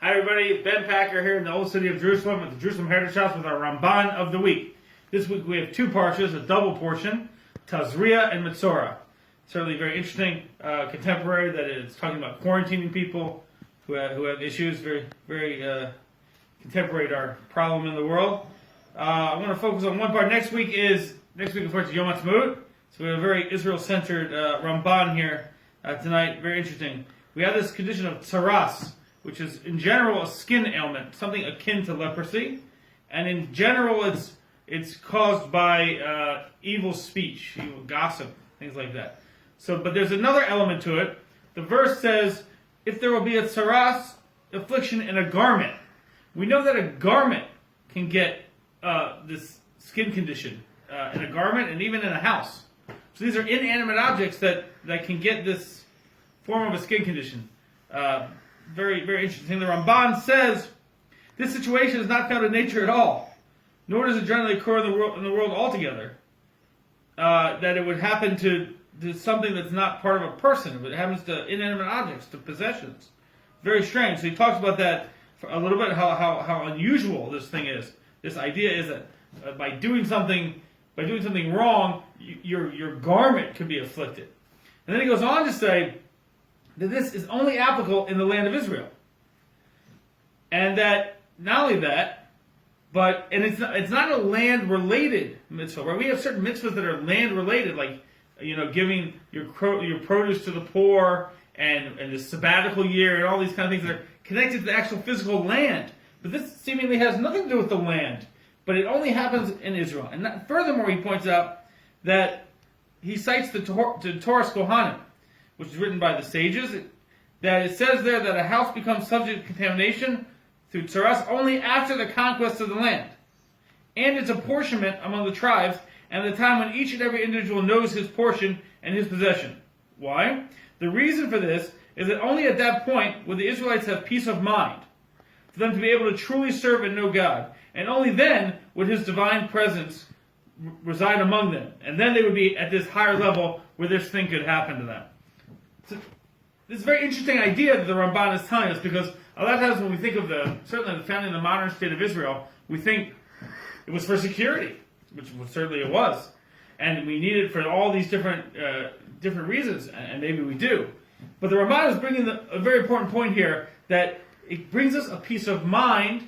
Hi everybody, Ben Packer here in the old city of Jerusalem at the Jerusalem Heritage House with our Ramban of the week. This week we have two Parshas, a double portion, Tazria and Metzora. Certainly very interesting, contemporary, that it's talking about quarantining people who have issues, very contemporary to our problem in the world. I want to focus on one part. Next week of course, Yom Ha'atzmaut. So we have a very Israel-centered Ramban here tonight. Very interesting. We have this condition of tsaras, which is in general a skin ailment, something akin to leprosy, and in general it's caused by evil speech, evil gossip, things like that. So, but there's another element to it. The verse says, if there will be a tsaras, affliction in a garment. We know that a garment can get this skin condition in a garment and even in a house. So these are inanimate objects that can get this form of a skin condition. Very, very interesting. The Ramban says this situation is not found in nature at all, nor does it generally occur in the world altogether. That it would happen to something that's not part of a person. It happens to inanimate objects, to possessions. Very strange. So he talks about that for a little bit, how unusual this thing is. This idea is that by doing something wrong, your garment could be afflicted. And then he goes on to say that this is only applicable in the land of Israel. And that, not only that, but it's not a land-related mitzvah, right? We have certain mitzvahs that are land-related, like, giving your produce to the poor, and the sabbatical year, and all these kind of things that are connected to the actual physical land. But this seemingly has nothing to do with the land, but it only happens in Israel. And furthermore, he points out that he cites the Torah Kohanim, which is written by the sages, that it says there that a house becomes subject to contamination through tsaras only after the conquest of the land, and its apportionment among the tribes, and the time when each and every individual knows his portion and his possession. Why? The reason for this is that only at that point would the Israelites have peace of mind, for them to be able to truly serve and know God, and only then would His divine presence reside among them, and then they would be at this higher level where this thing could happen to them. So, this is a very interesting idea that the Ramban is telling us, because a lot of times when we think of certainly the founding of the modern state of Israel, we think it was for security, which certainly it was, and we need it for all these different reasons, and maybe we do. But the Ramban is bringing a very important point here, that it brings us a peace of mind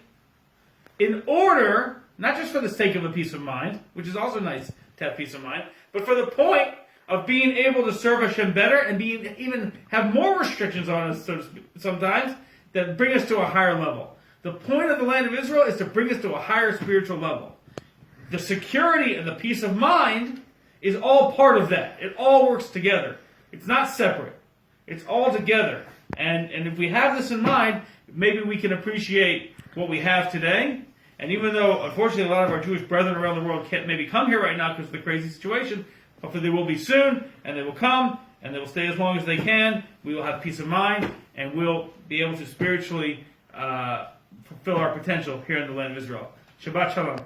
in order, not just for the sake of a peace of mind, which is also nice to have peace of mind, but for the point of being able to serve Hashem better and even have more restrictions on us sometimes that bring us to a higher level. The point of the land of Israel is to bring us to a higher spiritual level. The security and the peace of mind is all part of that. It all works together. It's not separate. It's all together. And if we have this in mind, maybe we can appreciate what we have today. And even though, unfortunately, a lot of our Jewish brethren around the world can't maybe come here right now because of the crazy situation, hopefully they will be soon, and they will come, and they will stay as long as they can. We will have peace of mind, and we'll be able to spiritually fulfill our potential here in the land of Israel. Shabbat Shalom.